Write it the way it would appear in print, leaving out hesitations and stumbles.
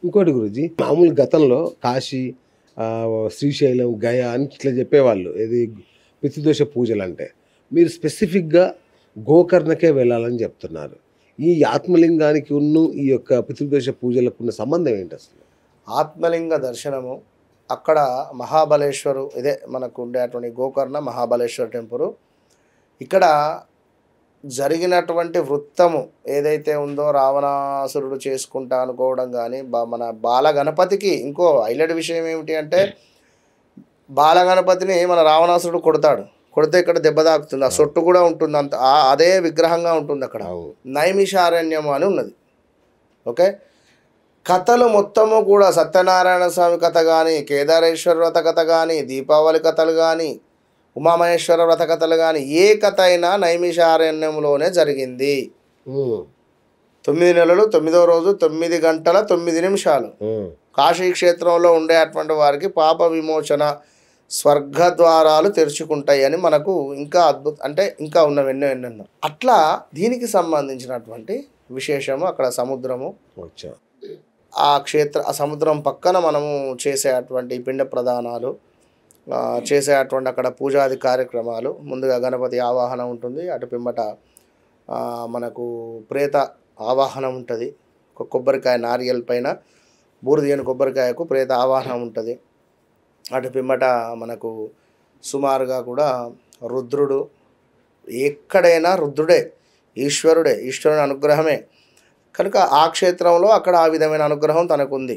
ఇంకోటి గురూజీ, మామూలు గతంలో కాశీ, శ్రీశైలం, గయా అని ఇట్లా చెప్పేవాళ్ళు. ఏది పితృదోష పూజలంటే. మీరు స్పెసిఫిక్‌గా గోకర్ణకే వెళ్ళాలని చెప్తున్నారు. ఈ ఆత్మలింగానికి ఈ యొక్క పితృదోష పూజలకున్న సంబంధం ఏంటసలు? ఆత్మలింగ దర్శనము అక్కడ మహాబలేశ్వరు ఇదే మనకు ఉండేటువంటి గోకర్ణ మహాబలేశ్వర టెంపుల్. ఇక్కడ జరిగినటువంటి వృత్తము ఏదైతే ఉందో రావణాసురుడు చేసుకుంటా అనుకోవడం కానీ మన బాలగణపతికి ఇంకో హైలైట్ విషయం ఏమిటి అంటే బాలగణపతిని మన రావణాసురుడు కొడతాడు. కొడితే ఇక్కడ దెబ్బ తాకుతుంది. ఆ సొట్టు కూడా ఉంటుంది. అంత అదే విగ్రహంగా ఉంటుంది అక్కడ. నైమిషారణ్యము అని ఉన్నది. ఓకే, కథలు మొత్తము కూడా సత్యనారాయణ స్వామి కథ కానీ, కేదారేశ్వర వ్రత కథ కానీ, దీపావళి కథలు కానీ, ఉమామహేశ్వర వ్రత కథలు కానీ, ఏ కథ అయినా నైమిషారణ్యంలోనే జరిగింది. 9 నెలలు 9వ రోజు 9 గంటల 9 నిమిషాలు కాశీ క్షేత్రంలో ఉండేటువంటి వారికి పాప విమోచన స్వర్గద్వారాలు తెరుచుకుంటాయి అని మనకు ఇంకా అంటే ఇంకా ఉన్నవి ఎన్నెన్నో. అట్లా దీనికి సంబంధించినటువంటి విశేషము అక్కడ సముద్రము, ఆ సముద్రం పక్కన మనము చేసేటువంటి పిండ ప్రదానాలు, చేసేటువంటి అక్కడ పూజాది కార్యక్రమాలు. ముందుగా గణపతి ఆవాహన ఉంటుంది, అటు పిమ్మట మనకు ప్రేత ఆవాహనం ఉంటుంది. ఒక కొబ్బరికాయ నారియల్ పైన బూరిదియని కొబ్బరికాయకు ప్రేత ఆవాహనం ఉంటుంది. అటు పిమ్మట మనకు సుమారుగా కూడా రుద్రుడు, ఎక్కడైనా రుద్రుడే, ఈశ్వరుని అనుగ్రహమే కనుక ఆ క్షేత్రంలో అక్కడ ఆ విధమైన అనుగ్రహం తనకు ఉంది.